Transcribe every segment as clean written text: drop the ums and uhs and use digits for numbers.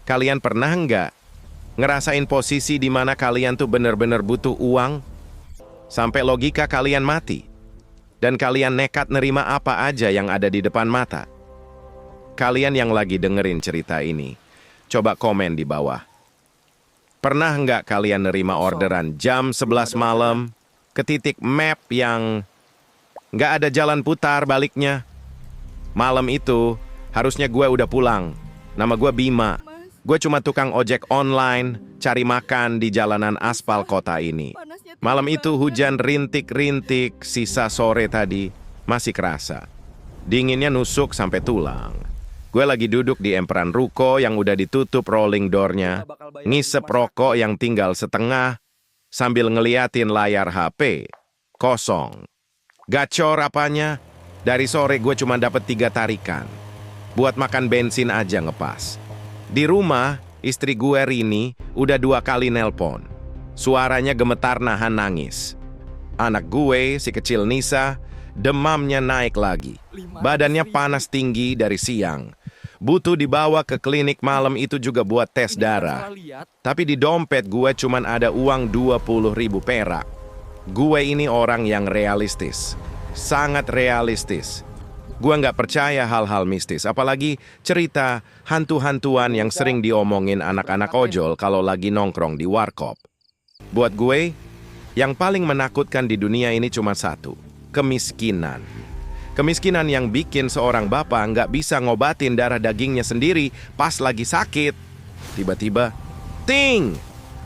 Kalian pernah nggak ngerasain posisi di mana kalian tuh bener-bener butuh uang sampai logika kalian mati dan kalian nekat nerima apa aja yang ada di depan mata? Kalian yang lagi dengerin cerita ini, coba komen di bawah. Pernah nggak kalian nerima orderan jam 11 malam ke titik map yang nggak ada jalan putar baliknya? Malam itu harusnya gue udah pulang. Nama gue Bima. Gue cuma tukang ojek online, cari makan di jalanan aspal kota ini. Malam itu hujan rintik-rintik, sisa sore tadi masih kerasa. Dinginnya nusuk sampai tulang. Gue lagi duduk di emperan ruko yang udah ditutup rolling door-nya, ngisep rokok yang tinggal setengah, sambil ngeliatin layar HP. Kosong. Gacor apanya? Dari sore gue cuma dapet 3 tarikan. Buat makan bensin aja ngepas. Di rumah, istri gue Rini udah 2 kali nelpon. Suaranya gemetar nahan nangis. Anak gue, si kecil Nisa, demamnya naik lagi. Badannya panas tinggi dari siang. Butuh dibawa ke klinik malam itu juga buat tes darah. Tapi di dompet gue cuman ada uang 20.000 perak. Gue ini orang yang realistis. Sangat realistis. Gue nggak percaya hal-hal mistis, apalagi cerita hantu-hantuan yang sering diomongin anak-anak ojol kalau lagi nongkrong di warkop. Buat gue, yang paling menakutkan di dunia ini cuma satu, kemiskinan. Kemiskinan yang bikin seorang bapak nggak bisa ngobatin darah dagingnya sendiri pas lagi sakit. Tiba-tiba, ting!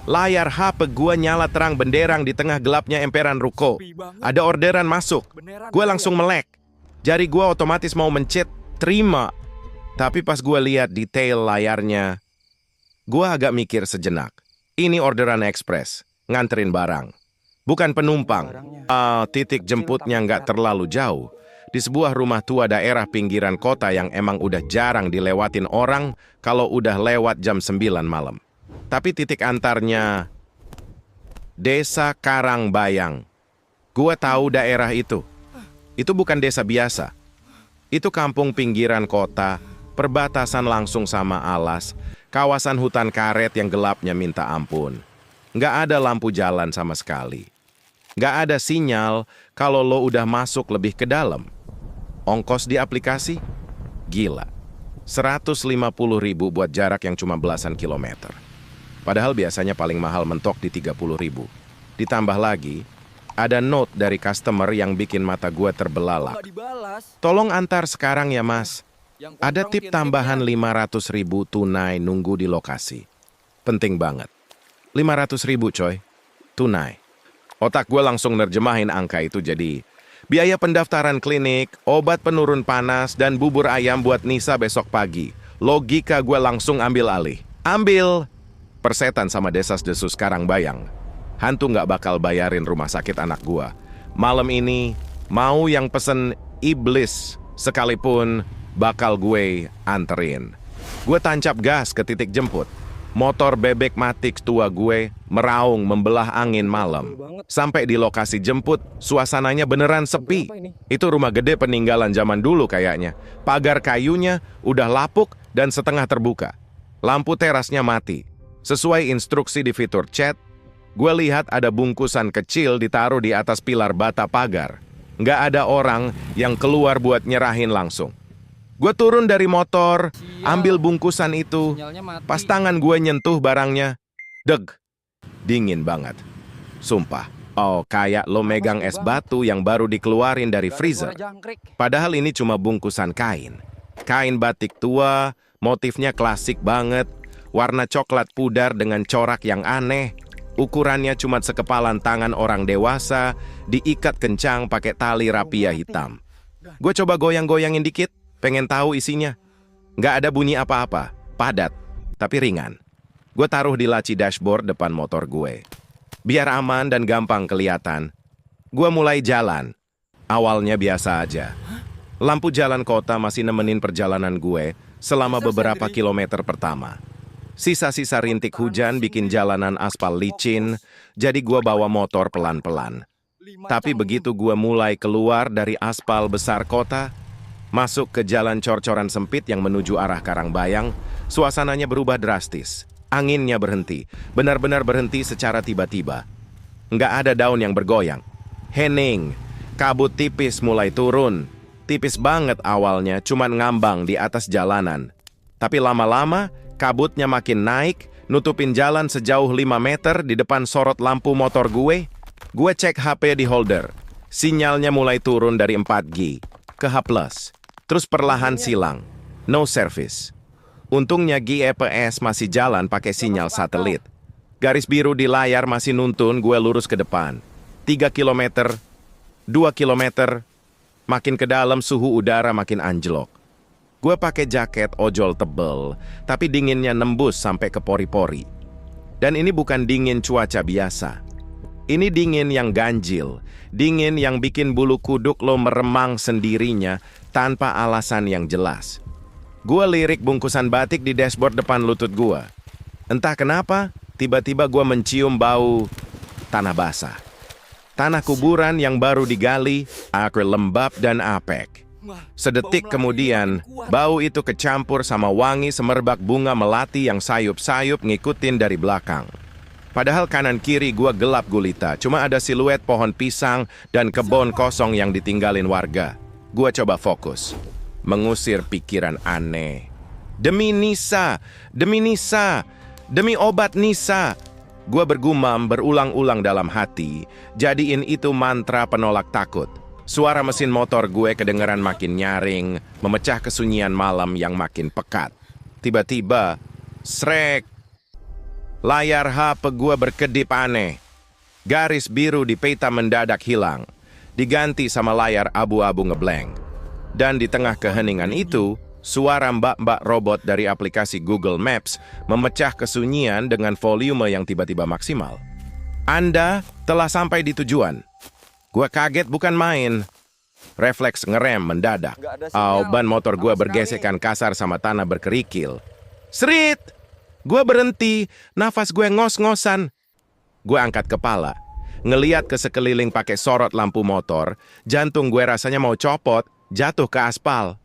Layar HP gue nyala terang benderang di tengah gelapnya emperan ruko. Ada orderan masuk. Gue langsung melek. Jari gue otomatis mau mencet terima. Tapi pas gue lihat detail layarnya, gue agak mikir sejenak. Ini orderan ekspres, nganterin barang. Bukan penumpang. Titik jemputnya nggak terlalu jauh. Di sebuah rumah tua daerah pinggiran kota yang emang udah jarang dilewatin orang kalau udah lewat jam 9 malam. Tapi titik antarnya, Desa Karangbayang. Gue tahu daerah itu. Itu bukan desa biasa. Itu kampung pinggiran kota, perbatasan langsung sama alas, kawasan hutan karet yang gelapnya minta ampun. Nggak ada lampu jalan sama sekali. Nggak ada sinyal kalau lo udah masuk lebih ke dalam. Ongkos di aplikasi? Gila. 150.000 buat jarak yang cuma belasan kilometer. Padahal biasanya paling mahal mentok di 30.000. Ditambah lagi, ada note dari customer yang bikin mata gua terbelalak. Tolong antar sekarang ya mas. Ada tip tambahan 500.000 tunai nunggu di lokasi. Penting banget. 500.000 coy. Tunai. Otak gua langsung nerjemahin angka itu jadi biaya pendaftaran klinik, obat penurun panas, dan bubur ayam buat Nisa besok pagi. Logika gua langsung ambil alih. Ambil! Persetan sama desas-desus Karangbayang. Hantu nggak bakal bayarin rumah sakit anak gua. Malam ini, mau yang pesen iblis sekalipun bakal gue anterin. Gue tancap gas ke titik jemput. Motor bebek matic tua gue meraung membelah angin malam. Sampai di lokasi jemput, suasananya beneran sepi. Itu rumah gede peninggalan zaman dulu kayaknya. Pagar kayunya udah lapuk dan setengah terbuka. Lampu terasnya mati. Sesuai instruksi di fitur chat, gue lihat ada bungkusan kecil ditaruh di atas pilar bata pagar. Nggak ada orang yang keluar buat nyerahin langsung. Gue turun dari motor, ambil bungkusan itu. Pas tangan gue nyentuh barangnya, deg, dingin banget. Sumpah, kayak lo megang es batu yang baru dikeluarin dari freezer. Padahal ini cuma bungkusan kain. Kain batik tua, motifnya klasik banget. Warna coklat pudar dengan corak yang aneh. Ukurannya cuma sekepalan tangan orang dewasa, diikat kencang pakai tali rapia hitam. Gue coba goyang-goyangin dikit, pengen tahu isinya. Nggak ada bunyi apa-apa, padat, tapi ringan. Gue taruh di laci dashboard depan motor gue. Biar aman dan gampang kelihatan, gue mulai jalan. Awalnya biasa aja. Lampu jalan kota masih nemenin perjalanan gue selama beberapa kilometer pertama. Sisa-sisa rintik hujan bikin jalanan aspal licin, jadi gua bawa motor pelan-pelan. Tapi begitu gua mulai keluar dari aspal besar kota, Masuk ke jalan cor-coran sempit yang menuju arah Karangbayang, suasananya berubah drastis. Anginnya berhenti, benar-benar berhenti secara tiba-tiba. Nggak ada daun yang bergoyang. Hening, kabut tipis mulai turun. Tipis banget awalnya, cuman ngambang di atas jalanan. Tapi lama-lama, kabutnya makin naik, nutupin jalan sejauh 5 meter di depan sorot lampu motor gue. Gue cek HP di holder. Sinyalnya mulai turun dari 4G ke H+. Terus perlahan silang. No service. Untungnya GPS masih jalan pakai sinyal satelit. Garis biru di layar masih nuntun gue lurus ke depan. 3 kilometer, 2 kilometer, makin ke dalam suhu udara makin anjlok. Gue pakai jaket ojol tebel, tapi dinginnya nembus sampai ke pori-pori. Dan ini bukan dingin cuaca biasa. Ini dingin yang ganjil, dingin yang bikin bulu kuduk lo meremang sendirinya tanpa alasan yang jelas. Gue lirik bungkusan batik di dashboard depan lutut gue. Entah kenapa, tiba-tiba gue mencium bau tanah basah. Tanah kuburan yang baru digali, akar lembab dan apek. Sedetik kemudian, bau itu kecampur sama wangi semerbak bunga melati yang sayup-sayup ngikutin dari belakang. Padahal kanan kiri gua gelap gulita, cuma ada siluet pohon pisang dan kebun kosong yang ditinggalin warga. Gua coba fokus, mengusir pikiran aneh. Demi Nisa, demi Nisa, demi obat Nisa. Gua bergumam berulang-ulang dalam hati, jadiin itu mantra penolak takut. Suara mesin motor gue kedengeran makin nyaring, memecah kesunyian malam yang makin pekat. Tiba-tiba, srek. Layar HP gue berkedip aneh. Garis biru di peta mendadak hilang, diganti sama layar abu-abu ngeblank. Dan di tengah keheningan itu, suara mbak-mbak robot dari aplikasi Google Maps memecah kesunyian dengan volume yang tiba-tiba maksimal. Anda telah sampai di tujuan. Gua kaget bukan main. Refleks ngerem mendadak. Ban motor gua bergesekan kasar sama tanah berkerikil. Serit! Gua berhenti, nafas gue ngos-ngosan. Gue angkat kepala, ngeliat ke sekeliling pakai sorot lampu motor, jantung gue rasanya mau copot, jatuh ke aspal.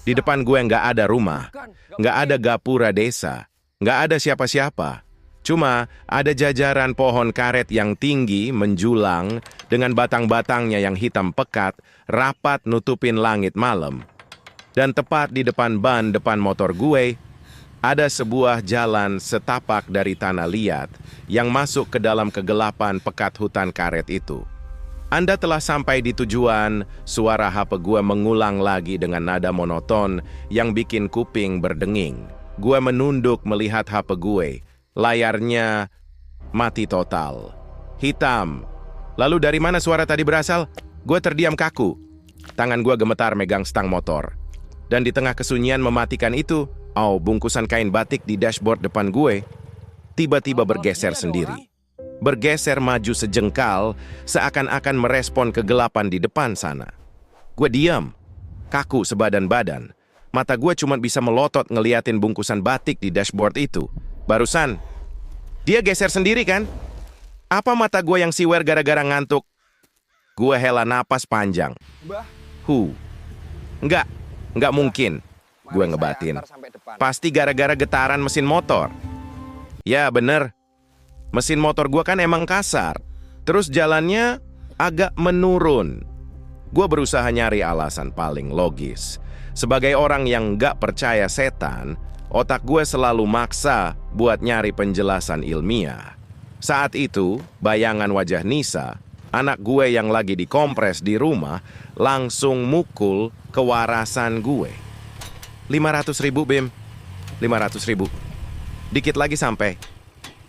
Di depan gue nggak ada rumah, nggak ada gapura desa, nggak ada siapa-siapa. Cuma ada jajaran pohon karet yang tinggi menjulang dengan batang-batangnya yang hitam pekat, rapat nutupin langit malam. Dan tepat di depan ban depan motor gue, ada sebuah jalan setapak dari tanah liat yang masuk ke dalam kegelapan pekat hutan karet itu. Anda telah sampai di tujuan, suara HP gue mengulang lagi dengan nada monoton yang bikin kuping berdenging. Gue menunduk melihat HP gue, layarnya mati total. Hitam. Lalu dari mana suara tadi berasal? Gue terdiam kaku. Tangan gue gemetar megang stang motor. Dan di tengah kesunyian mematikan itu, bungkusan kain batik di dashboard depan gue tiba-tiba bergeser sendiri. Bergeser maju sejengkal, seakan-akan merespon kegelapan di depan sana. Gue diam, kaku sebadan-badan. Mata gue cuma bisa melotot ngeliatin bungkusan batik di dashboard itu. Barusan, dia geser sendiri kan? Apa mata gue yang siwer gara-gara ngantuk? Gue hela napas panjang. Enggak mungkin. Gue ngebatin. Pasti gara-gara getaran mesin motor. Ya bener. Mesin motor gue kan emang kasar. Terus jalannya agak menurun. Gue berusaha nyari alasan paling logis. Sebagai orang yang gak percaya setan, otak gue selalu maksa buat nyari penjelasan ilmiah. Saat itu, bayangan wajah Nisa, anak gue yang lagi dikompres di rumah, langsung mukul kewarasan gue. 500.000 Bim, 500.000. Dikit lagi sampai.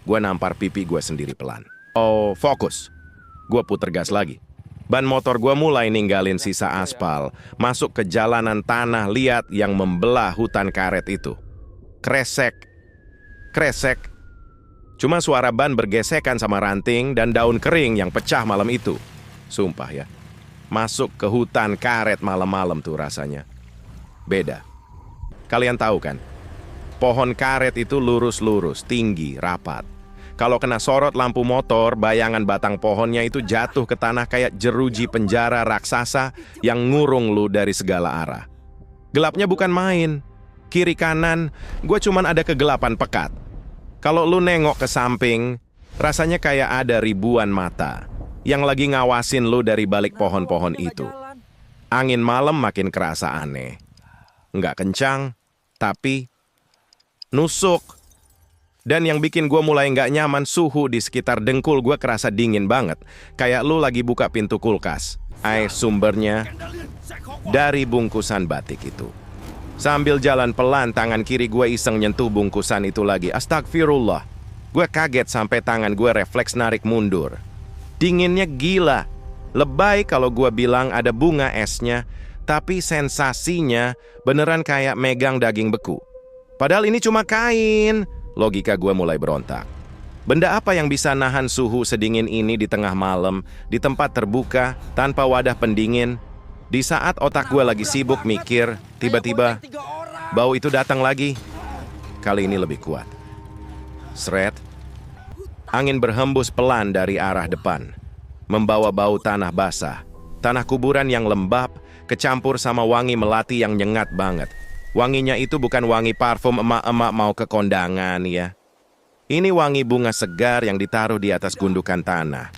Gue nampar pipi gue sendiri pelan. Fokus. Gue puter gas lagi. Ban motor gue mulai ninggalin sisa aspal, masuk ke jalanan tanah liat yang membelah hutan karet itu. Kresek. Kresek. Cuma suara ban bergesekan sama ranting dan daun kering yang pecah malam itu. Sumpah ya. Masuk ke hutan karet malam-malam tuh rasanya. Beda. Kalian tahu kan? Pohon karet itu lurus-lurus, tinggi, rapat. Kalau kena sorot lampu motor, bayangan batang pohonnya itu jatuh ke tanah kayak jeruji penjara raksasa yang ngurung lu dari segala arah. Gelapnya bukan main. Kiri kanan, gue cuman ada kegelapan pekat. Kalau lu nengok ke samping, rasanya kayak ada ribuan mata yang lagi ngawasin lu dari balik pohon-pohon itu. Angin malam makin kerasa aneh. Nggak kencang, tapi nusuk. Dan yang bikin gue mulai nggak nyaman, suhu di sekitar dengkul gue kerasa dingin banget. Kayak lu lagi buka pintu kulkas. Air sumbernya dari bungkusan batik itu. Sambil jalan pelan, tangan kiri gue iseng nyentuh bungkusan itu lagi. Astagfirullah. Gue kaget sampai tangan gue refleks narik mundur. Dinginnya gila. Lebay kalau gue bilang ada bunga esnya, tapi sensasinya beneran kayak megang daging beku. Padahal ini cuma kain. Logika gue mulai berontak. Benda apa yang bisa nahan suhu sedingin ini di tengah malam, di tempat terbuka, tanpa wadah pendingin? Di saat otak gue lagi sibuk mikir, tiba-tiba bau itu datang lagi. Kali ini lebih kuat. Sret. Angin berhembus pelan dari arah depan, membawa bau tanah basah, tanah kuburan yang lembab, kecampur sama wangi melati yang nyengat banget. Wanginya itu bukan wangi parfum emak-emak mau ke kondangan ya. Ini wangi bunga segar yang ditaruh di atas gundukan tanah.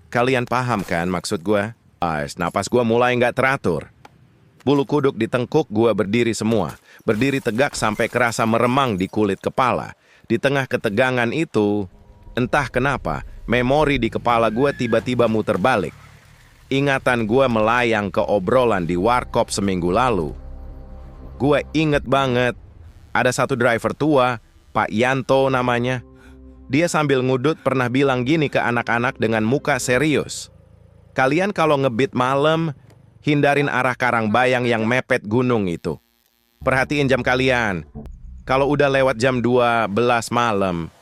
Kalian paham kan maksud gue? Napas gue mulai nggak teratur. Bulu kuduk di tengkuk gue berdiri semua. Berdiri tegak sampai kerasa meremang di kulit kepala. Di tengah ketegangan itu, entah kenapa, memori di kepala gue tiba-tiba muter balik. Ingatan gue melayang ke obrolan di warkop seminggu lalu. Gue inget banget, ada satu driver tua, Pak Yanto namanya. Dia sambil ngudut pernah bilang gini ke anak-anak dengan muka serius. Kalian kalau ngebit malam, hindarin arah Karangbayang yang mepet gunung itu. Perhatiin jam kalian. Kalau udah lewat jam 12 malam,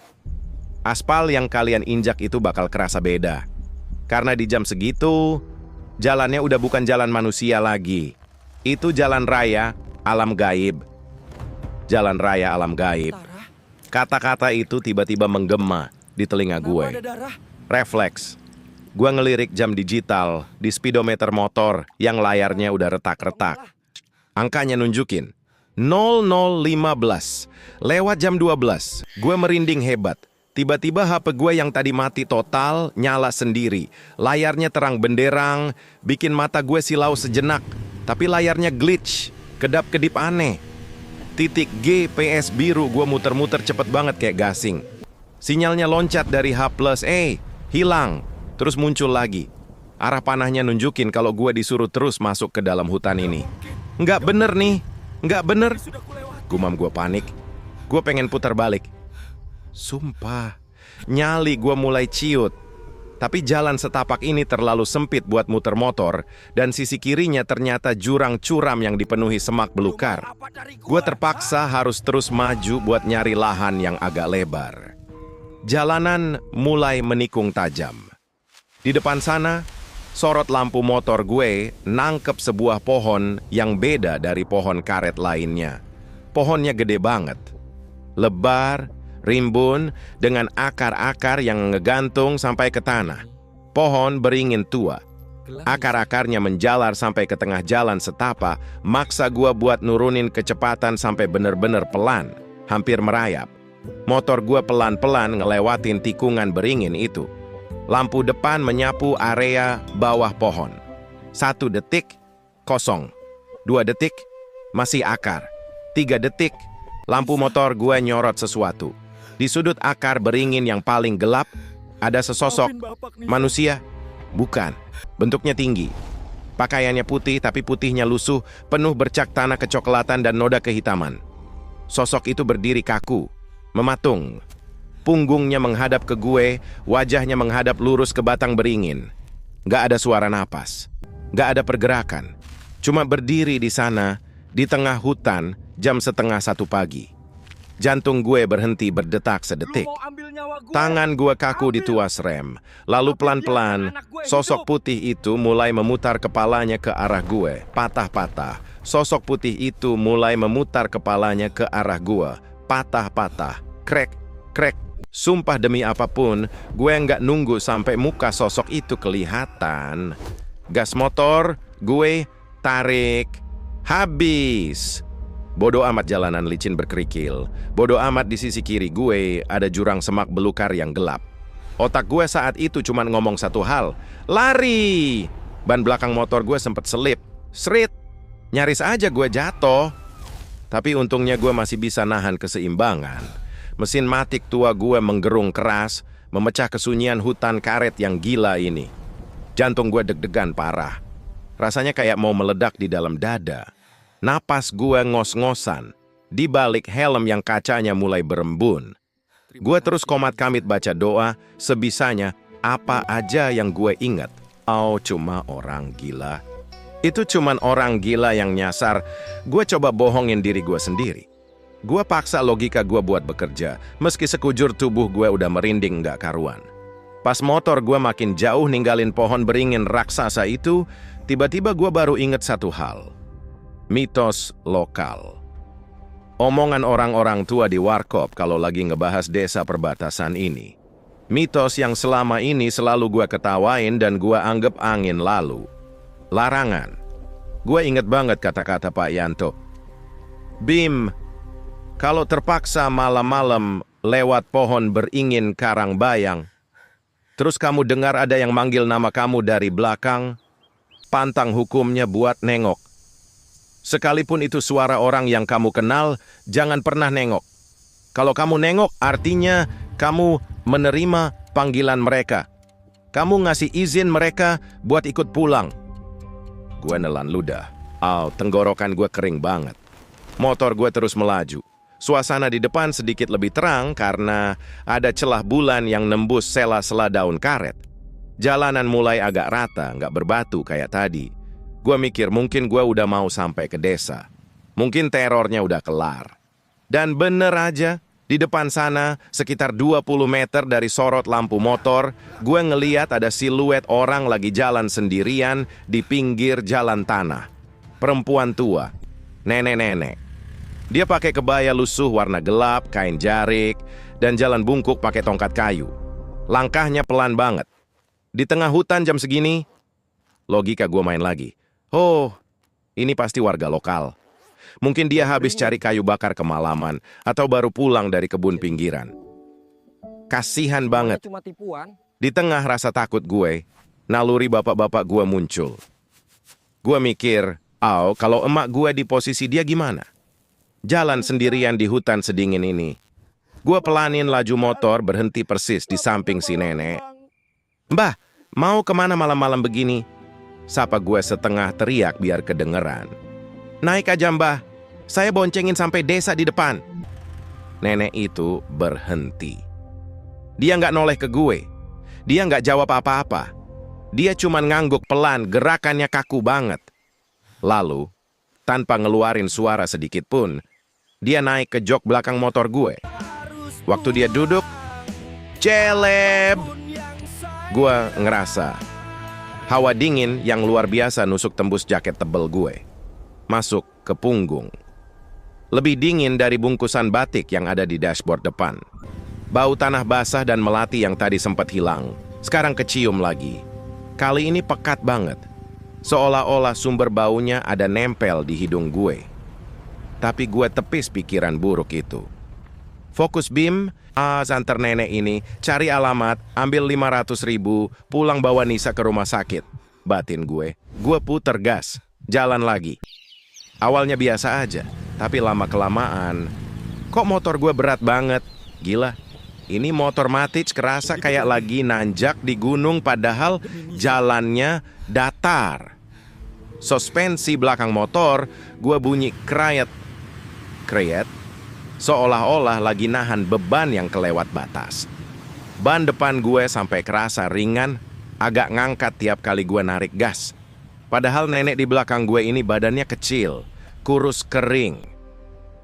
aspal yang kalian injak itu bakal kerasa beda. Karena di jam segitu, jalannya udah bukan jalan manusia lagi. Itu jalan raya alam gaib. Jalan raya alam gaib. Kata-kata itu tiba-tiba menggema di telinga gue. Refleks. Gue ngelirik jam digital di speedometer motor yang layarnya udah retak-retak. Angkanya nunjukin 00.15. Lewat jam 12, gue merinding hebat. Tiba-tiba HP gue yang tadi mati total nyala sendiri. Layarnya terang benderang, bikin mata gue silau sejenak. Tapi layarnya glitch, kedap-kedip aneh. Titik GPS biru gue muter-muter cepet banget kayak gasing. Sinyalnya loncat dari H+, hilang. Terus muncul lagi. Arah panahnya nunjukin kalau gue disuruh terus masuk ke dalam hutan ini. Nggak bener nih, nggak bener. Gumam gue panik. Gue pengen putar balik. Sumpah, nyali gue mulai ciut. Tapi jalan setapak ini terlalu sempit buat muter motor. Dan sisi kirinya ternyata jurang curam yang dipenuhi semak belukar. Gue terpaksa harus terus maju buat nyari lahan yang agak lebar. Jalanan mulai menikung tajam. Di depan sana, sorot lampu motor gue nangkep sebuah pohon yang beda dari pohon karet lainnya. Pohonnya gede banget. Lebar, rimbun, dengan akar-akar yang ngegantung sampai ke tanah. Pohon beringin tua. Akar-akarnya menjalar sampai ke tengah jalan setapak, maksa gua buat nurunin kecepatan sampai bener-bener pelan, hampir merayap. Motor gua pelan-pelan ngelewatin tikungan beringin itu. Lampu depan menyapu area bawah pohon. 1 detik, kosong. 2 detik, masih akar. 3 detik, lampu motor gua nyorot sesuatu. Di sudut akar beringin yang paling gelap, ada sesosok manusia. Bukan, bentuknya tinggi. Pakaiannya putih, tapi putihnya lusuh, penuh bercak tanah kecoklatan dan noda kehitaman. Sosok itu berdiri kaku, mematung. Punggungnya menghadap ke gue, wajahnya menghadap lurus ke batang beringin. Gak ada suara napas, gak ada pergerakan. Cuma berdiri di sana, di tengah hutan, jam 12:30 pagi. Jantung gue berhenti berdetak sedetik. Tangan gue kaku di tuas rem. Lalu pelan-pelan, sosok putih itu mulai memutar kepalanya ke arah gue. Patah-patah. Sosok putih itu mulai memutar kepalanya ke arah gue. Patah-patah. Krek, krek. Sumpah demi apapun, gue nggak nunggu sampai muka sosok itu kelihatan. Gas motor, gue tarik. Habis. Bodoh amat jalanan licin berkerikil. Bodoh amat di sisi kiri gue ada jurang semak belukar yang gelap. Otak gue saat itu cuma ngomong satu hal. Lari! Ban belakang motor gue sempet selip. Srit! Nyaris aja gue jatuh. Tapi untungnya gue masih bisa nahan keseimbangan. Mesin matic tua gue menggerung keras, memecah kesunyian hutan karet yang gila ini. Jantung gue deg-degan parah. Rasanya kayak mau meledak di dalam dada. Napas gue ngos-ngosan, di balik helm yang kacanya mulai berembun. Gue terus komat-kamit baca doa, sebisanya apa aja yang gue ingat. Oh, cuma orang gila. Itu cuman orang gila yang nyasar. Gue coba bohongin diri gue sendiri. Gue paksa logika gue buat bekerja, meski sekujur tubuh gue udah merinding gak karuan. Pas motor gue makin jauh ninggalin pohon beringin raksasa itu, tiba-tiba gue baru inget satu hal. Mitos lokal. Omongan orang-orang tua di warkop kalau lagi ngebahas desa perbatasan ini. Mitos yang selama ini selalu gue ketawain dan gue anggap angin lalu. Larangan. Gue inget banget kata-kata Pak Yanto. Bim, kalau terpaksa malam-malam lewat pohon beringin karang bayang, terus kamu dengar ada yang manggil nama kamu dari belakang, pantang hukumnya buat nengok. Sekalipun itu suara orang yang kamu kenal, jangan pernah nengok. Kalau kamu nengok, artinya kamu menerima panggilan mereka. Kamu ngasih izin mereka buat ikut pulang. Gue nelan ludah. Tenggorokan gue kering banget. Motor gue terus melaju. Suasana di depan sedikit lebih terang karena ada celah bulan yang nembus sela-sela daun karet. Jalanan mulai agak rata, nggak berbatu kayak tadi. Gue mikir mungkin gue udah mau sampai ke desa. Mungkin terornya udah kelar. Dan bener aja, di depan sana, sekitar 20 meter dari sorot lampu motor, gue ngeliat ada siluet orang lagi jalan sendirian di pinggir jalan tanah. Perempuan tua, nenek-nenek. Dia pakai kebaya lusuh warna gelap, kain jarik, dan jalan bungkuk pakai tongkat kayu. Langkahnya pelan banget. Di tengah hutan jam segini, logika gue main lagi. Oh, ini pasti warga lokal. Mungkin dia habis cari kayu bakar kemalaman atau baru pulang dari kebun pinggiran. Kasihan banget. Di tengah rasa takut gue, naluri bapak-bapak gue muncul. Gue mikir, kalau emak gue di posisi dia gimana? Jalan sendirian di hutan sedingin ini. Gue pelanin laju motor berhenti persis di samping si nenek. Mbah, mau kemana malam-malam begini? Sapa gue setengah teriak biar kedengeran. Naik aja mbah, saya boncengin sampai desa di depan. Nenek itu berhenti. Dia nggak noleh ke gue. Dia nggak jawab apa-apa. Dia cuma ngangguk pelan, gerakannya kaku banget. Lalu, tanpa ngeluarin suara sedikit pun, dia naik ke jok belakang motor gue. Waktu dia duduk, celeb! Gue ngerasa hawa dingin yang luar biasa nusuk tembus jaket tebel gue. Masuk ke punggung. Lebih dingin dari bungkusan batik yang ada di dashboard depan. Bau tanah basah dan melati yang tadi sempat hilang, sekarang kecium lagi. Kali ini pekat banget. Seolah-olah sumber baunya ada nempel di hidung gue. Tapi gue tepis pikiran buruk itu. Fokus Bim, antar nenek ini, cari alamat, ambil 500.000, pulang bawa Nisa ke rumah sakit. Batin gue puter gas, jalan lagi. Awalnya biasa aja, tapi lama-kelamaan, kok motor gue berat banget? Gila, ini motor Matic kerasa kayak lagi nanjak di gunung padahal jalannya datar. Suspensi belakang motor, gue bunyi krayet. Seolah-olah lagi nahan beban yang kelewat batas. Ban depan gue sampai kerasa ringan, agak ngangkat tiap kali gue narik gas. Padahal nenek di belakang gue ini badannya kecil, kurus kering.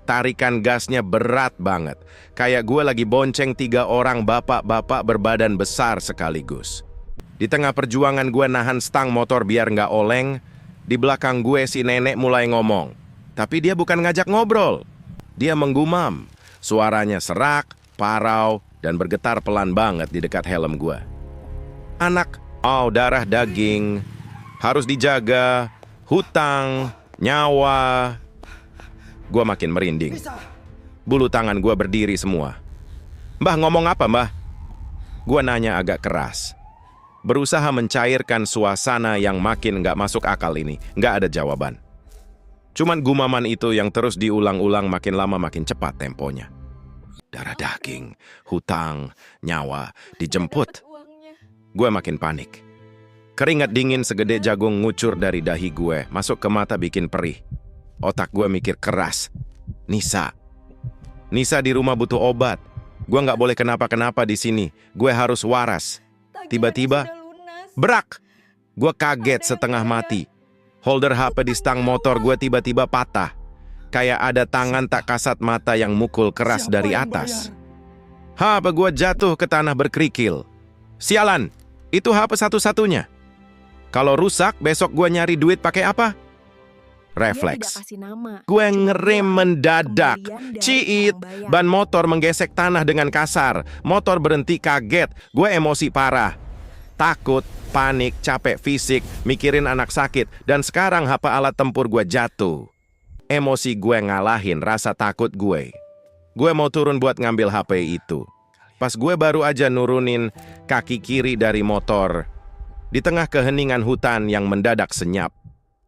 Tarikan gasnya berat banget, kayak gue lagi bonceng 3 orang bapak-bapak berbadan besar sekaligus. Di tengah perjuangan gue nahan stang motor biar nggak oleng, di belakang gue si nenek mulai ngomong. Tapi dia bukan ngajak ngobrol. Dia menggumam, suaranya serak, parau, dan bergetar pelan banget di dekat helm gue. Anak, darah daging, harus dijaga, hutang, Nyawa. Gue makin merinding. Bulu tangan gue berdiri semua. Mbah, ngomong apa, Mbah? Gue nanya agak keras. Berusaha mencairkan suasana yang makin nggak masuk akal ini. Nggak ada jawaban. Cuman gumaman itu yang terus diulang-ulang, makin lama makin cepat temponya. Darah daging, hutang, nyawa, dijemput. Gue makin panik. Keringat dingin segede jagung ngucur dari dahi gue, masuk ke mata bikin perih. Otak gue mikir keras. Nisa di rumah butuh obat. Gue nggak boleh kenapa-kenapa di sini. Gue harus waras. Tiba-tiba, brak! Gue kaget setengah mati. Holder HP di stang motor gue tiba-tiba patah. Kayak ada tangan tak kasat mata yang mukul keras dari atas. HP gue jatuh ke tanah berkerikil. Sialan, itu HP satu-satunya. Kalau rusak, besok gue nyari duit pakai apa? Refleks. Gue ngerem mendadak. Ciit, ban motor menggesek tanah dengan kasar. Motor berhenti kaget. Gue emosi parah. Takut, panik, capek fisik, mikirin anak sakit. Dan sekarang HP alat tempur gue jatuh. Emosi gue ngalahin rasa takut gue. Gue mau turun buat ngambil HP itu. Pas gue baru aja nurunin kaki kiri dari motor, di tengah keheningan hutan yang mendadak senyap,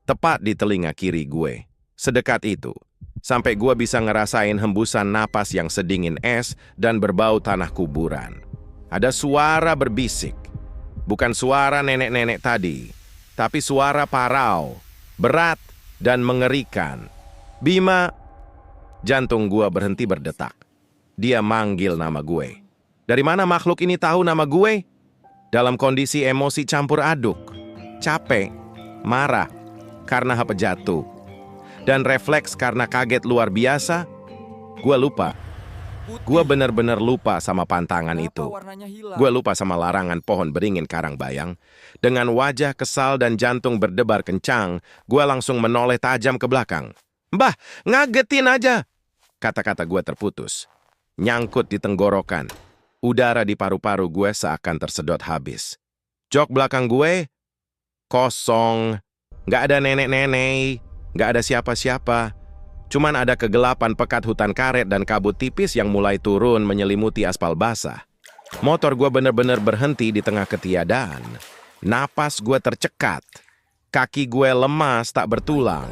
tepat di telinga kiri gue. Sedekat itu, sampai gue bisa ngerasain hembusan napas yang sedingin es dan berbau tanah kuburan. Ada suara berbisik. Bukan suara nenek-nenek tadi, tapi suara parau, berat dan mengerikan. Bima, jantung gue berhenti berdetak. Dia manggil nama gue. Dari mana makhluk ini tahu nama gue? Dalam kondisi emosi campur aduk, capek, marah, karena HP jatuh, dan refleks karena kaget luar biasa, gue lupa. Gue bener-bener lupa sama pantangan itu. Gue lupa sama larangan pohon beringin karang bayang. Dengan wajah kesal dan jantung berdebar kencang, gue langsung menoleh tajam ke belakang. Mbah, ngagetin aja! Kata-kata gue terputus. Nyangkut di tenggorokan. Udara di paru-paru gue seakan tersedot habis. Jok belakang gue kosong. Nggak ada nenek-nenek, nggak ada siapa-siapa. Cuman ada kegelapan pekat hutan karet dan kabut tipis yang mulai turun menyelimuti aspal basah. Motor gue bener-bener berhenti di tengah ketiadaan. Napas gue tercekat. Kaki gue lemas tak bertulang.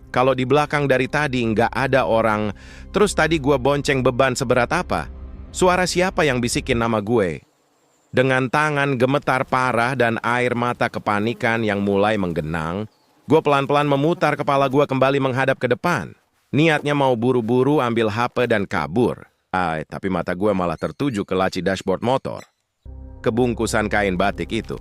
Kalau di belakang dari tadi nggak ada orang, terus tadi gue bonceng beban seberat apa? Suara siapa yang bisikin nama gue? Dengan tangan gemetar parah dan air mata kepanikan yang mulai menggenang, gue pelan-pelan memutar kepala gue kembali menghadap ke depan. Niatnya mau buru-buru ambil HP dan kabur. Tapi mata gue malah tertuju ke laci dashboard motor. Kebungkusan kain batik itu.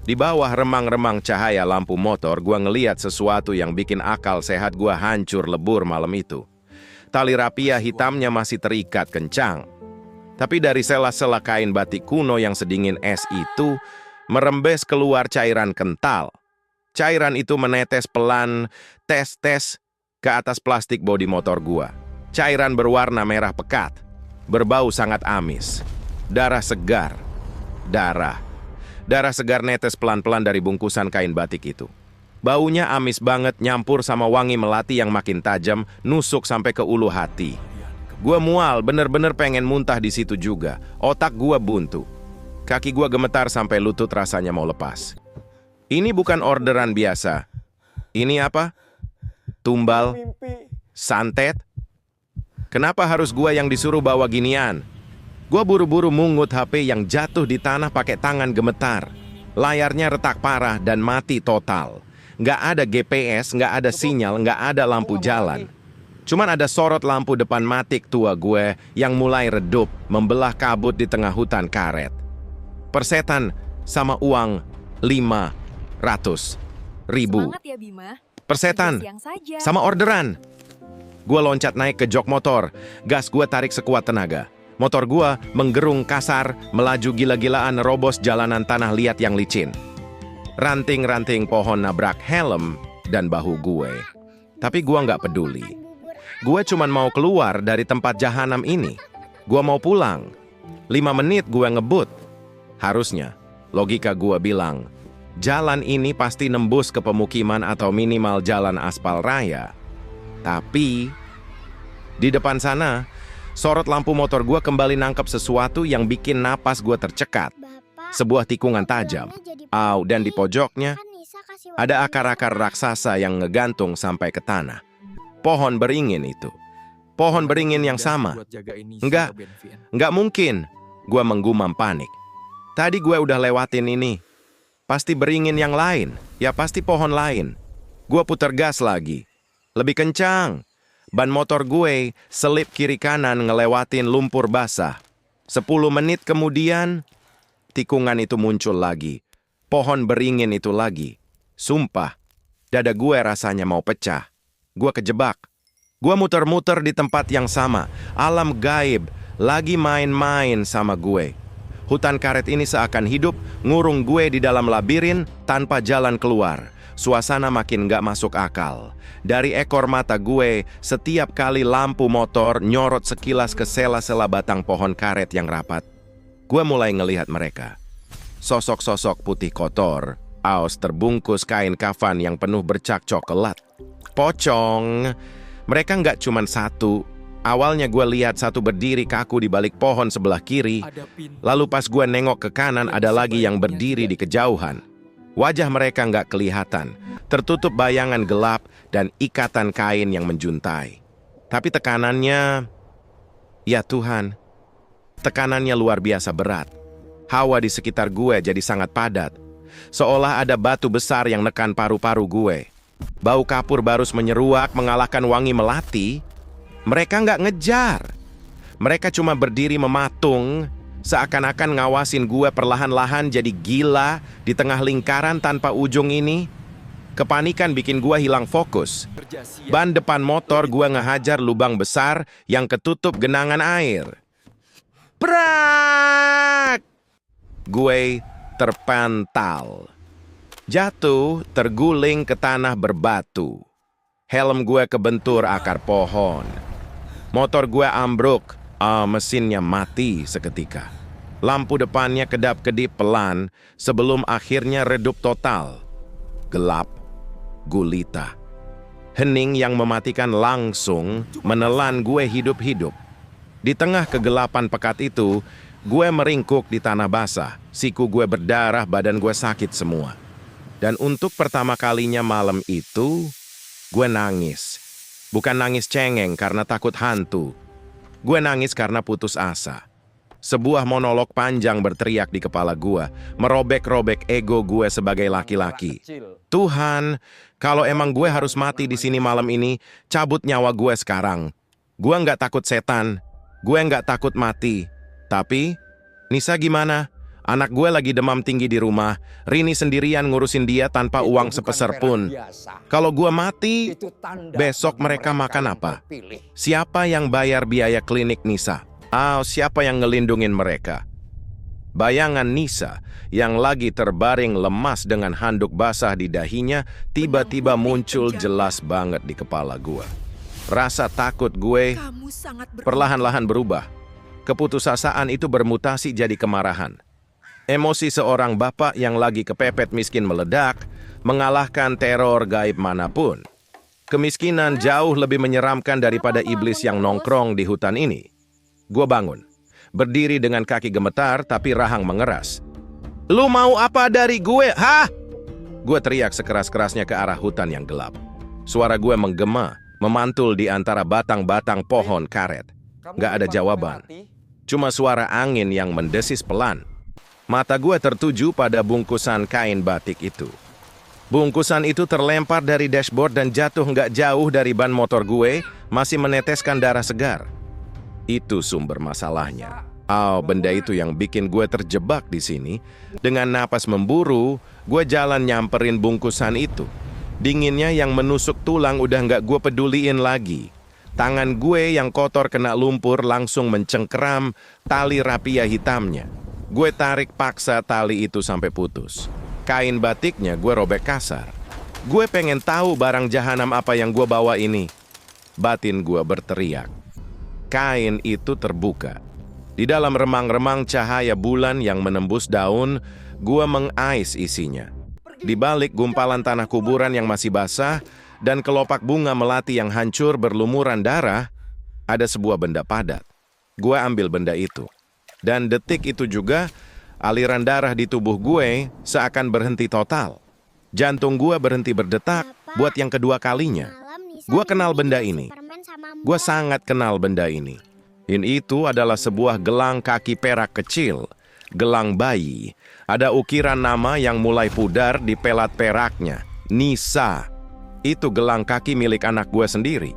Di bawah remang-remang cahaya lampu motor, gue ngeliat sesuatu yang bikin akal sehat gue hancur lebur malam itu. Tali rapia hitamnya masih terikat kencang. Tapi dari sela-sela kain batik kuno yang sedingin es itu, merembes keluar cairan kental. Cairan itu menetes pelan, tes-tes, ke atas plastik bodi motor gua. Cairan berwarna merah pekat, berbau sangat amis. Darah segar. Darah segar netes pelan-pelan dari bungkusan kain batik itu. Baunya amis banget, nyampur sama wangi melati yang makin tajam, nusuk sampai ke ulu hati. Gua mual, bener-bener pengen muntah di situ juga. Otak gua buntu. Kaki gua gemetar sampai lutut rasanya mau lepas. Ini bukan orderan biasa. Ini apa? Tumbal? Santet? Kenapa harus gua yang disuruh bawa ginian? Gua buru-buru mungut HP yang jatuh di tanah pakai tangan gemetar. Layarnya retak parah dan mati total. Nggak ada GPS, nggak ada sinyal, nggak ada lampu jalan. Cuman ada sorot lampu depan matic tua gue yang mulai redup, membelah kabut di tengah hutan karet. Persetan sama uang 500.000. Semangat ya, Bima. Persetan sama orderan. Gue loncat naik ke jok motor. Gas gue tarik sekuat tenaga. Motor gue menggerung kasar, melaju gila-gilaan nerobos jalanan tanah liat yang licin. Ranting-ranting pohon nabrak helm dan bahu gue. Tapi gue nggak peduli. Gue cuman mau keluar dari tempat jahanam ini. Gue mau pulang. 5 menit gue ngebut. Harusnya, logika gue bilang, Jalan ini pasti nembus ke pemukiman atau minimal jalan aspal raya. Tapi, di depan sana, sorot lampu motor gue kembali nangkep sesuatu yang bikin napas gue tercekat. Sebuah tikungan tajam. Dan di pojoknya, ada akar-akar raksasa yang ngegantung sampai ke tanah. Pohon beringin itu. Pohon beringin yang sama. Enggak mungkin. Gue menggumam panik. Tadi gue udah lewatin ini. Pasti beringin yang lain. Ya pasti pohon lain. Gue putar gas lagi. Lebih kencang. Ban motor gue selip kiri kanan ngelewatin lumpur basah. 10 menit kemudian, tikungan itu muncul lagi. Pohon beringin itu lagi. Sumpah, dada gue rasanya mau pecah. Gue kejebak. Gue muter-muter di tempat yang sama. Alam gaib lagi main-main sama gue. Hutan karet ini seakan hidup, ngurung gue di dalam labirin tanpa jalan keluar. Suasana makin gak masuk akal. Dari ekor mata gue, setiap kali lampu motor nyorot sekilas ke sela-sela batang pohon karet yang rapat. Gue mulai ngelihat mereka. Sosok-sosok putih kotor, aos terbungkus kain kafan yang penuh bercak coklat. Pocong. Mereka nggak cuma satu. Awalnya gue lihat satu berdiri kaku di balik pohon sebelah kiri. Lalu pas gue nengok ke kanan ada lagi yang berdiri di kejauhan. Wajah mereka nggak kelihatan. Tertutup bayangan gelap dan ikatan kain yang menjuntai. Tapi tekanannya... Ya Tuhan, tekanannya luar biasa berat. Hawa di sekitar gue jadi sangat padat. Seolah ada batu besar yang nekan paru-paru gue. Bau kapur barus menyeruak mengalahkan wangi melati. Mereka nggak ngejar. Mereka cuma berdiri mematung, seakan-akan ngawasin gue perlahan-lahan jadi gila di tengah lingkaran tanpa ujung ini. Kepanikan bikin gue hilang fokus. Ban depan motor gue ngehajar lubang besar yang ketutup genangan air. Prak! Gue terpental. Jatuh, terguling ke tanah berbatu. Helm gue kebentur akar pohon. Motor gue ambruk, mesinnya mati seketika. Lampu depannya kedap-kedip pelan sebelum akhirnya redup total. Gelap, gulita. Hening yang mematikan langsung menelan gue hidup-hidup. Di tengah kegelapan pekat itu, gue meringkuk di tanah basah. Siku gue berdarah, badan gue sakit semua. Dan untuk pertama kalinya malam itu, gue nangis. Bukan nangis cengeng karena takut hantu. Gue nangis karena putus asa. Sebuah monolog panjang berteriak di kepala gue, merobek-robek ego gue sebagai laki-laki. Tuhan, kalau emang gue harus mati di sini malam ini, cabut nyawa gue sekarang. Gue nggak takut setan, gue nggak takut mati. Tapi, Nisa gimana? Anak gue lagi demam tinggi di rumah. Rini sendirian ngurusin dia tanpa uang sepeser pun. Kalau gue mati, besok mereka makan apa? Siapa yang bayar biaya klinik Nisa? Siapa yang ngelindungin mereka? Bayangan Nisa yang lagi terbaring lemas dengan handuk basah di dahinya tiba-tiba muncul jelas banget di kepala gue. Rasa takut gue perlahan-lahan berubah. Keputusasaan itu bermutasi jadi kemarahan. Emosi seorang bapak yang lagi kepepet miskin meledak, mengalahkan teror gaib manapun. Kemiskinan jauh lebih menyeramkan daripada iblis yang nongkrong di hutan ini. Gue bangun, berdiri dengan kaki gemetar tapi rahang mengeras. Lu mau apa dari gue, hah? Gue teriak sekeras-kerasnya ke arah hutan yang gelap. Suara gue menggema, memantul di antara batang-batang pohon karet. Gak ada jawaban. Cuma suara angin yang mendesis pelan. Mata gue tertuju pada bungkusan kain batik itu. Bungkusan itu terlempar dari dashboard dan jatuh nggak jauh dari ban motor gue, masih meneteskan darah segar. Itu sumber masalahnya. Benda itu yang bikin gue terjebak di sini. Dengan napas memburu, gue jalan nyamperin bungkusan itu. Dinginnya yang menusuk tulang udah nggak gue peduliin lagi. Tangan gue yang kotor kena lumpur langsung mencengkeram tali rapia hitamnya. Gue tarik paksa tali itu sampai putus. Kain batiknya gue robek kasar. Gue pengen tahu barang jahanam apa yang gue bawa ini. Batin gue berteriak. Kain itu terbuka. Di dalam remang-remang cahaya bulan yang menembus daun, gue mengais isinya. Di balik gumpalan tanah kuburan yang masih basah dan kelopak bunga melati yang hancur berlumuran darah, ada sebuah benda padat. Gue ambil benda itu. Dan detik itu juga, aliran darah di tubuh gue seakan berhenti total. Jantung gue berhenti berdetak buat yang kedua kalinya. Gue kenal benda ini. Gue sangat kenal benda ini. Ini itu adalah sebuah gelang kaki perak kecil, gelang bayi. Ada ukiran nama yang mulai pudar di pelat peraknya. Nisa. Itu gelang kaki milik anak gue sendiri.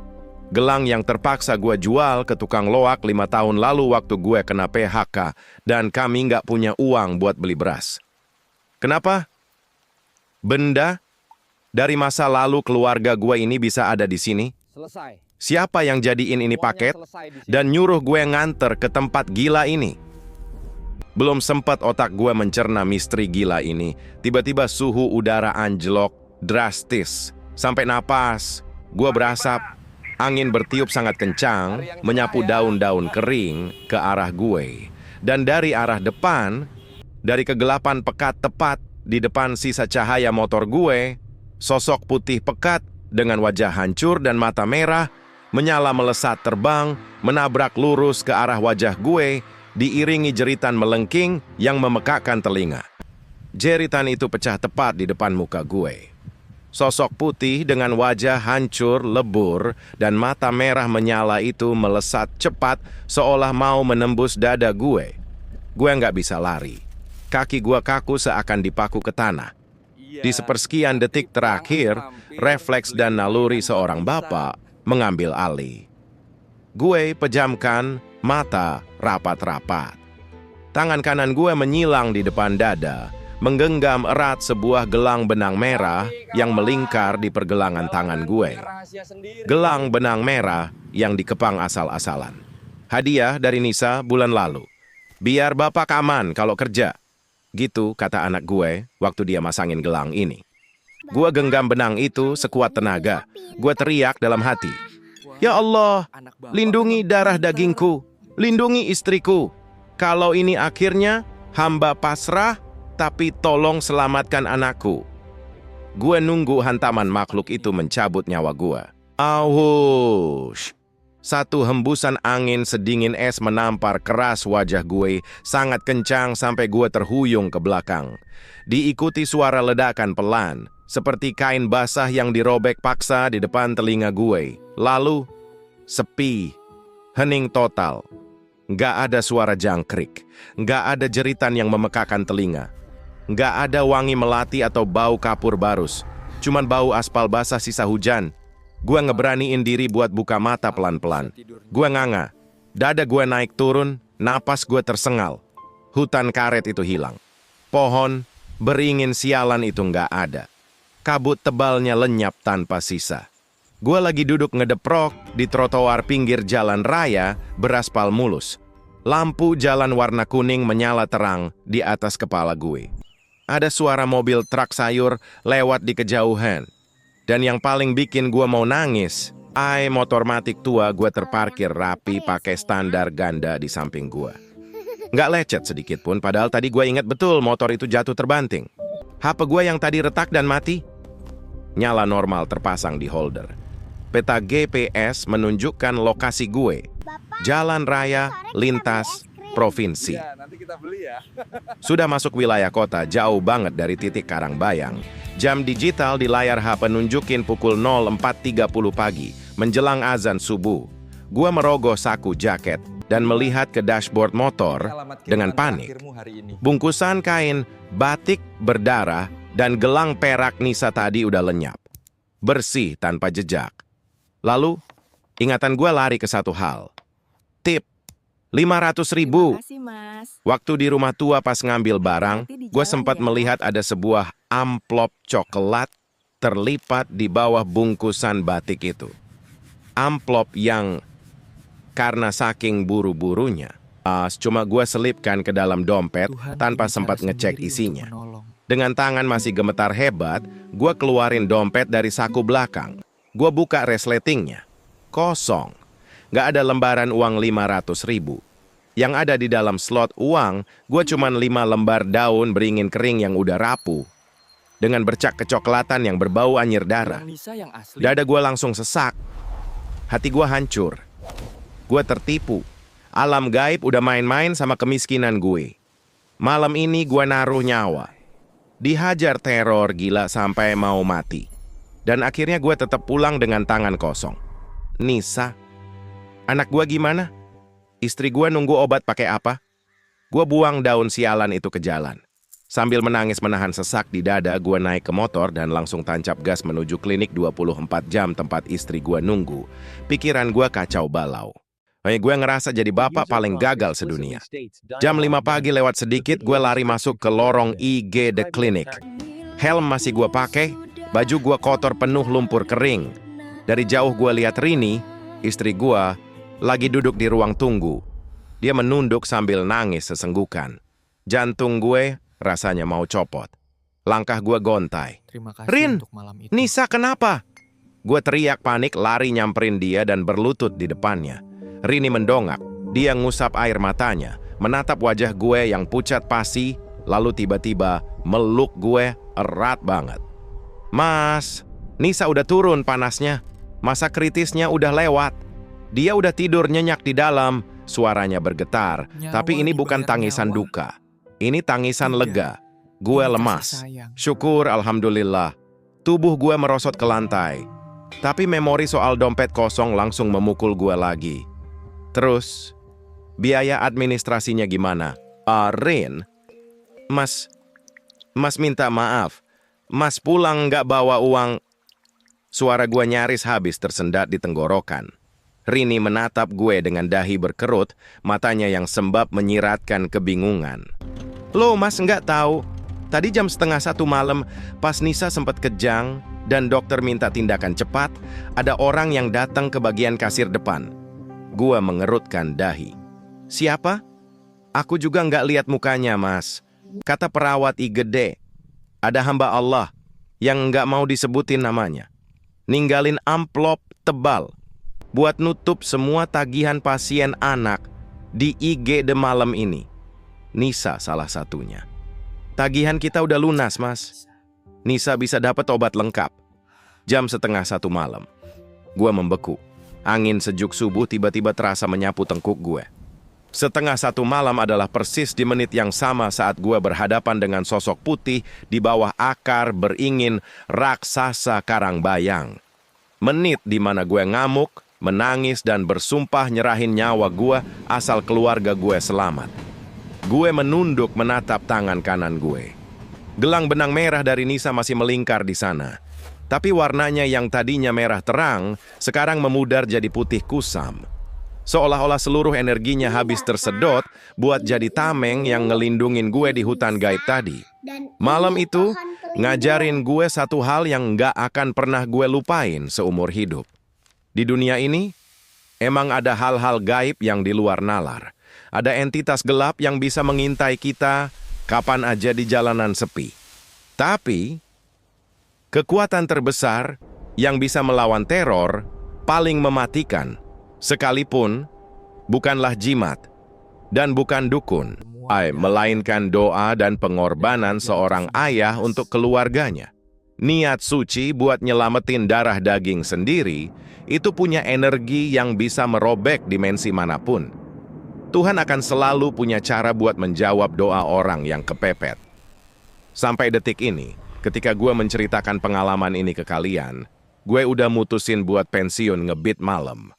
Gelang yang terpaksa gue jual ke tukang loak 5 tahun lalu waktu gue kena PHK dan kami nggak punya uang buat beli beras. Kenapa? Benda dari masa lalu keluarga gue ini bisa ada di sini? Selesai. Siapa yang jadiin ini paket dan nyuruh gue nganter ke tempat gila ini? Belum sempat otak gue mencerna misteri gila ini, tiba-tiba suhu udara anjlok drastis. Sampai napas, gue berasap. Angin bertiup sangat kencang, menyapu daun-daun kering ke arah gue. Dan dari arah depan, dari kegelapan pekat tepat di depan sisa cahaya motor gue, sosok putih pekat dengan wajah hancur dan mata merah, menyala melesat terbang, menabrak lurus ke arah wajah gue, diiringi jeritan melengking yang memekakkan telinga. Jeritan itu pecah tepat di depan muka gue. Sosok putih dengan wajah hancur, lebur, dan mata merah menyala itu melesat cepat seolah mau menembus dada gue. Gue nggak bisa lari. Kaki gue kaku seakan dipaku ke tanah. Di sepersekian detik terakhir, refleks dan naluri seorang bapak mengambil alih. Gue pejamkan mata rapat-rapat. Tangan kanan gue menyilang di depan dada, menggenggam erat sebuah gelang benang merah yang melingkar di pergelangan tangan gue. Gelang benang merah yang dikepang asal-asalan. Hadiah dari Nisa bulan lalu. Biar bapak aman kalau kerja. Gitu kata anak gue waktu dia masangin gelang ini. Gue genggam benang itu sekuat tenaga. Gue teriak dalam hati. Ya Allah, lindungi darah dagingku. Lindungi istriku. Kalau ini akhirnya, hamba pasrah, tapi tolong selamatkan anakku. Gue nunggu hantaman makhluk itu mencabut nyawa gue. Auhush! Satu hembusan angin sedingin es menampar keras wajah gue, sangat kencang sampai gue terhuyung ke belakang. Diikuti suara ledakan pelan, seperti kain basah yang dirobek paksa di depan telinga gue. Lalu, sepi, hening total. Nggak ada suara jangkrik, nggak ada jeritan yang memekakan telinga. Nggak ada wangi melati atau bau kapur barus. Cuman bau aspal basah sisa hujan. Gua ngeberaniin diri buat buka mata pelan-pelan. Gua nganga. Dada gue naik turun, napas gue tersengal. Hutan karet itu hilang. Pohon, beringin sialan itu nggak ada. Kabut tebalnya lenyap tanpa sisa. Gua lagi duduk ngedeprok di trotoar pinggir jalan raya beraspal mulus. Lampu jalan warna kuning menyala terang di atas kepala gue. Ada suara mobil truk sayur lewat di kejauhan. Dan yang paling bikin gue mau nangis, motor matik tua gue terparkir rapi pakai standar ganda di samping gue. Nggak lecet sedikit pun, padahal tadi gue ingat betul motor itu jatuh terbanting. HP gue yang tadi retak dan mati, nyala normal terpasang di holder. Peta GPS menunjukkan lokasi gue. Jalan raya lintas provinsi. Nanti kita beli ya. Sudah masuk wilayah kota, jauh banget dari titik Karangbayang. Jam digital di layar HP nunjukin pukul 04.30 pagi, menjelang azan subuh. Gua merogoh saku jaket dan melihat ke dashboard motor dengan panik. Bungkusan kain, batik berdarah, dan gelang perak Nisa tadi udah lenyap. Bersih tanpa jejak. Lalu, ingatan gua lari ke satu hal. Tip. 500.000. Waktu di rumah tua pas ngambil barang, gue sempat melihat ada sebuah amplop coklat terlipat di bawah bungkusan batik itu. Amplop yang karena saking buru-burunya, cuma gue selipkan ke dalam dompet tanpa sempat ngecek isinya. Dengan tangan masih gemetar hebat, gue keluarin dompet dari saku belakang. Gue buka resletingnya. Kosong. Nggak ada lembaran uang 500.000. Yang ada di dalam slot uang, gue cuman 5 lembar daun beringin kering yang udah rapuh. dengan bercak kecoklatan yang berbau anyir darah. Nisa yang asli. Dada gue langsung sesak. Hati gue hancur. Gue tertipu. Alam gaib udah main-main sama kemiskinan gue. Malam ini gue naruh nyawa. Dihajar teror gila sampai mau mati. Dan akhirnya gue tetap pulang dengan tangan kosong. Nisa, anak gue gimana? Istri gue nunggu obat pakai apa? Gue buang daun sialan itu ke jalan. Sambil menangis menahan sesak di dada, gue naik ke motor dan langsung tancap gas menuju klinik 24 jam tempat istri gue nunggu. Pikiran gue kacau balau. Gue ngerasa jadi bapak paling gagal sedunia. Jam 5 pagi lewat sedikit, gue lari masuk ke lorong IG The Clinic. Helm masih gue pakai, baju gue kotor penuh lumpur kering. Dari jauh gue lihat Rini, istri gue, lagi duduk di ruang tunggu. Dia menunduk sambil nangis sesenggukan. Jantung gue rasanya mau copot. Langkah gue gontai. Terima kasih Rin, untuk malam itu. Nisa kenapa? Gue teriak panik lari nyamperin dia dan berlutut di depannya. Rini mendongak. Dia ngusap air matanya, menatap wajah gue yang pucat pasi, lalu tiba-tiba meluk gue erat banget. Mas, Nisa udah turun panasnya. Masa kritisnya udah lewat. Dia udah tidur nyenyak di dalam. Suaranya bergetar. Nyawa Tapi ini bukan dibayar tangisan nyawa. duka. Ini tangisan Tidak. lega. Gue Ini lemas. kasih sayang. Syukur alhamdulillah. Tubuh gue merosot ke lantai. Tapi memori soal dompet kosong langsung memukul gue lagi. Terus, biaya administrasinya gimana? Rin, Mas minta maaf. Mas pulang nggak bawa uang. Suara gue nyaris habis tersendat di tenggorokan. Rini menatap gue dengan dahi berkerut, matanya yang sembab menyiratkan kebingungan. Loh mas nggak tahu, tadi jam 12:30 malam pas Nisa sempat kejang dan dokter minta tindakan cepat, ada orang yang datang ke bagian kasir depan. Gue mengerutkan dahi. Siapa? Aku juga nggak lihat mukanya mas. Kata perawat IGD. Ada hamba Allah yang nggak mau disebutin namanya. Ninggalin amplop tebal buat nutup semua tagihan pasien anak di IGD malam ini. Nisa salah satunya. Tagihan kita udah lunas, mas. Nisa bisa dapat obat lengkap. Jam 12:30 malam. Gue membeku. Angin sejuk subuh tiba-tiba terasa menyapu tengkuk gue. 12:30 malam adalah persis di menit yang sama saat gue berhadapan dengan sosok putih di bawah akar beringin raksasa karangbayang. Menit di mana gue ngamuk, menangis dan bersumpah nyerahin nyawa gue asal keluarga gue selamat. Gue menunduk menatap tangan kanan gue. Gelang benang merah dari Nisa masih melingkar di sana. Tapi warnanya yang tadinya merah terang, sekarang memudar jadi putih kusam. Seolah-olah seluruh energinya habis tersedot buat jadi tameng yang ngelindungin gue di hutan gaib tadi. Malam itu, ngajarin gue satu hal yang nggak akan pernah gue lupain seumur hidup. Di dunia ini, emang ada hal-hal gaib yang di luar nalar. Ada entitas gelap yang bisa mengintai kita kapan aja di jalanan sepi. Tapi, kekuatan terbesar yang bisa melawan teror paling mematikan, sekalipun bukanlah jimat dan bukan dukun, melainkan doa dan pengorbanan seorang ayah untuk keluarganya. Niat suci buat nyelamatin darah daging sendiri, itu punya energi yang bisa merobek dimensi manapun. Tuhan akan selalu punya cara buat menjawab doa orang yang kepepet. Sampai detik ini, ketika gue menceritakan pengalaman ini ke kalian, gue udah mutusin buat pensiun ngebit malam.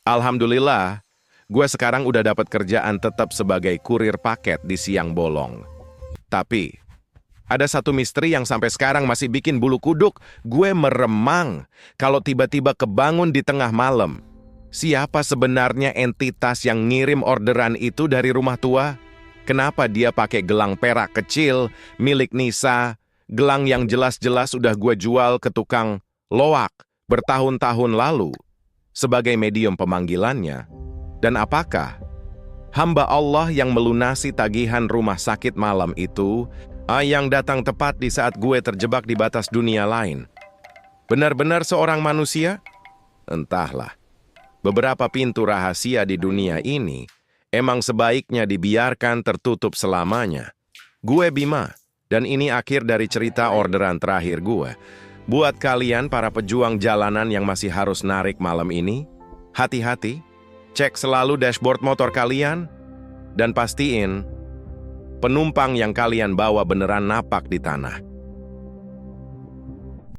Alhamdulillah, gue sekarang udah dapat kerjaan tetap sebagai kurir paket di siang bolong. Tapi, ada satu misteri yang sampai sekarang masih bikin bulu kuduk gue meremang kalau tiba-tiba kebangun di tengah malam. Siapa sebenarnya entitas yang ngirim orderan itu dari rumah tua? Kenapa dia pakai gelang perak kecil milik Nisa, gelang yang jelas-jelas udah gue jual ke tukang loak bertahun-tahun lalu sebagai medium pemanggilannya? Dan apakah hamba Allah yang melunasi tagihan rumah sakit malam itu yang datang tepat di saat gue terjebak di batas dunia lain? Benar-benar seorang manusia? Entahlah. Beberapa pintu rahasia di dunia ini emang sebaiknya dibiarkan tertutup selamanya. Gue Bima, Dan ini akhir dari cerita orderan terakhir gue. Buat kalian para pejuang jalanan yang masih harus narik malam ini, hati-hati, cek selalu dashboard motor kalian, dan pastiin penumpang yang kalian bawa beneran napak di tanah.